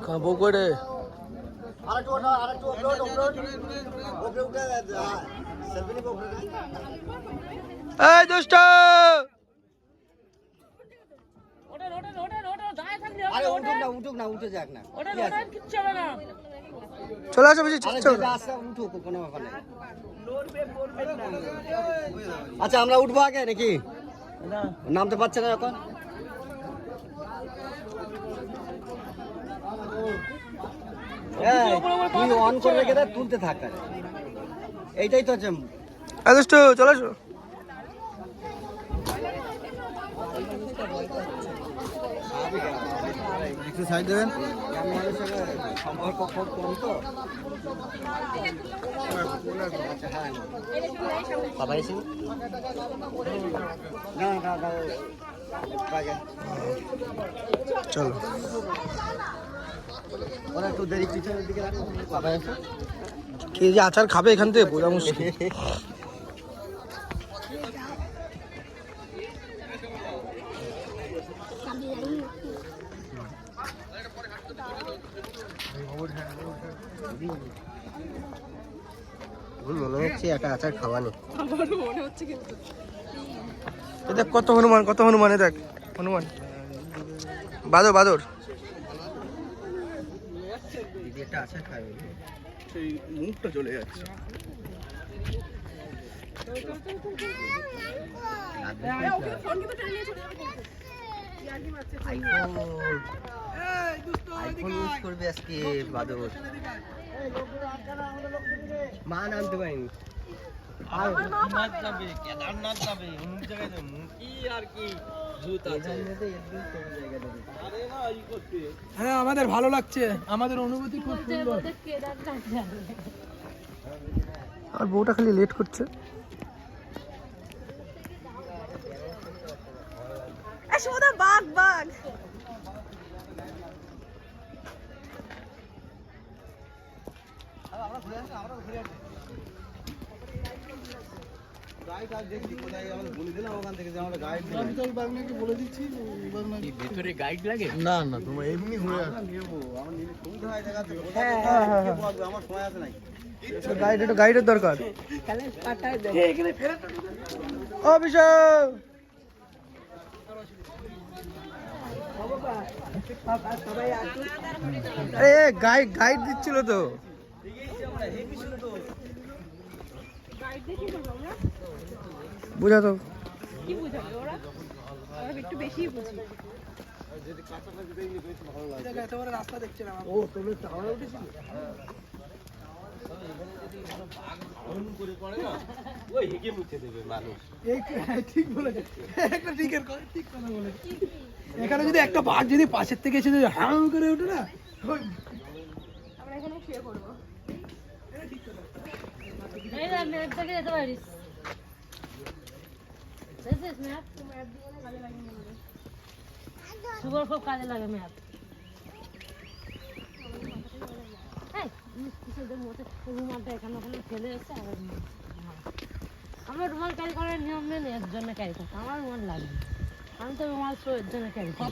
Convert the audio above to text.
খাবো করে এই দুষ্ট উঠুক না উঠে যাক না চলে আসো বেশি উঠুক কোনো ব্যাপার নেই। আচ্ছা আমরা উঠবো আগে নাকি? নামতে পারছে না এখন। তুই অন করে রেখে দেয়, তুলতে থাক। এইটাই তো আছে। দুষ্টু চলে আসো। একটু সাইড দেবেন। সম্পর্ক খুব কম তো। সবাই এসে না চলো ওরা একটু দেরি পিছনের দিকে রাখো। সবাই এসে কে যে আচার খাবে এখান থেকে বোঝা মুশকিল। মনে হচ্ছে একটা আচার খাওয়া নেই। দেখ কত হনুমান, কত হনুমান, দেখ হনুমান, বাদর বাদর। একটা আচার খাবে, সেই মুখটা চলে যাচ্ছে। আইফোন ইউজ করবে আজকে বাদর। মা নামতে পারিনি। কেদারনাথ যাবে, অমুক জায়গায় যাবে, কি আর কি হ্যাঁ আমাদের ভালো লাগছে, আমাদের অনুভূতি খুব সুন্দর। আর বউটা খালি লেট করছে। বাঘ বাঘ ভেতরে গাইড লাগে না? না তোমার এমনি ঘুরে গাইড, একটু গাইডের দরকার। অভিষেক গাইড গাইড দিচ্ছিল তো। বুঝা তো একটু বেশি বুঝি। রাস্তা দেখছিলাম। ও তুমি টাওয়ারে উঠেছিল? ঠিক বলেছে, একটা ঠিক কথা বলেছে। এখানে যদি একটা বাঘ যদি পাশের থেকে এসে যদি হাম করে ওঠে না, আমরা এখানে শুয়ে পড়বো। এই না ম্যাপ থেকে যেতে পারিস। দিস ম্যাপ ম্যাপ দিয়ে কাজে লাগে না। সুপার খুব কাজে লাগে ম্যাপ। এই কিসের মধ্যে রুমালটা এখানে ওখানে ফেলে এসে আর আমরা রুমাল ক্যারি করার নিয়ম মেনে এর জন্য ক্যারি করতাম। আমার রুমাল লাগবে, আমি তো রুমাল শো এর জন্য ক্যারি করি।